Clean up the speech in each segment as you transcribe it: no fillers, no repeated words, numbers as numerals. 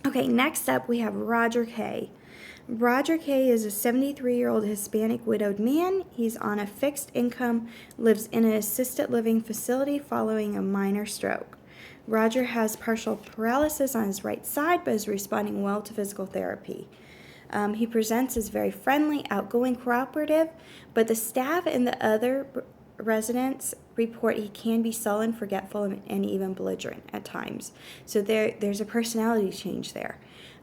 Okay, next up we have Roger Kay. Roger Kay is a 73-year-old Hispanic widowed man. He's on a fixed income, lives in an assisted living facility following a minor stroke. Roger has partial paralysis on his right side, but is responding well to physical therapy. He presents as very friendly, outgoing, cooperative, but the staff and the other residents report he can be sullen, forgetful, and even belligerent at times. So there's a personality change there.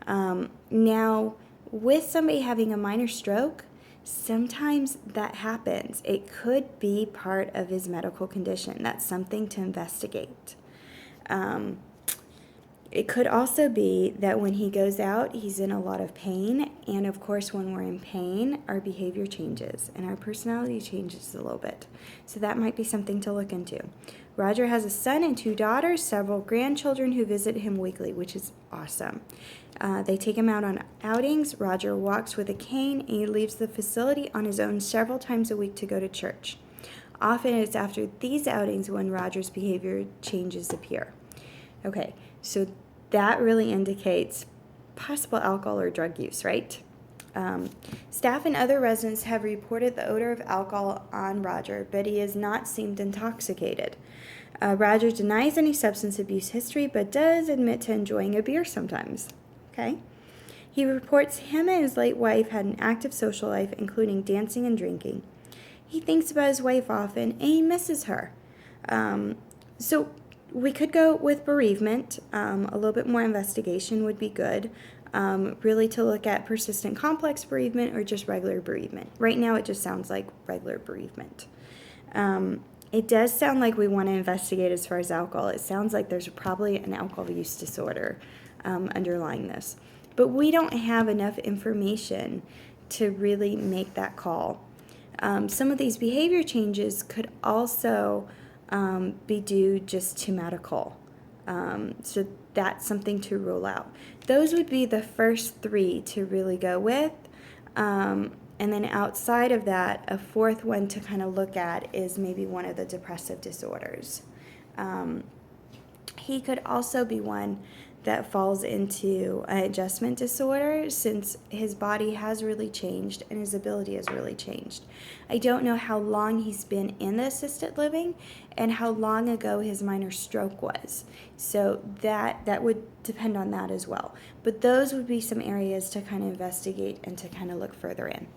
Now, with somebody having a minor stroke, sometimes that happens. It could be part of his medical condition. That's something to investigate. It could also be that when he goes out, he's in a lot of pain. And of course, when we're in pain, our behavior changes and our personality changes a little bit. So that might be something to look into. Roger has a son and 2 daughters, several grandchildren who visit him weekly, which is awesome. They take him out on outings. Roger walks with a cane, and he leaves the facility on his own several times a week to go to church. Often it's after these outings when Roger's behavior changes appear. Okay, so that really indicates possible alcohol or drug use, right? Staff and other residents have reported the odor of alcohol on Roger, but he has not seemed intoxicated. Roger denies any substance abuse history, but does admit to enjoying a beer sometimes. Okay? He reports him and his late wife had an active social life, including dancing and drinking. He thinks about his wife often, and he misses her. So we could go with bereavement. A little bit more investigation would be good, really to look at persistent complex bereavement or just regular bereavement. Right now it just sounds like regular bereavement. It does sound like we want to investigate as far as alcohol. It sounds like there's probably an alcohol use disorder underlying this. But we don't have enough information to really make that call. Some of these behavior changes could also be due just to medical. So that's something to rule out. Those would be the first 3 to really go with. And then outside of that, a 4th one to kind of look at is maybe one of the depressive disorders. He could also be one that falls into an adjustment disorder since his body has really changed and his ability has really changed. I don't know how long he's been in the assisted living and how long ago his minor stroke was. So that would depend on that as well. But those would be some areas to kind of investigate and to kind of look further in.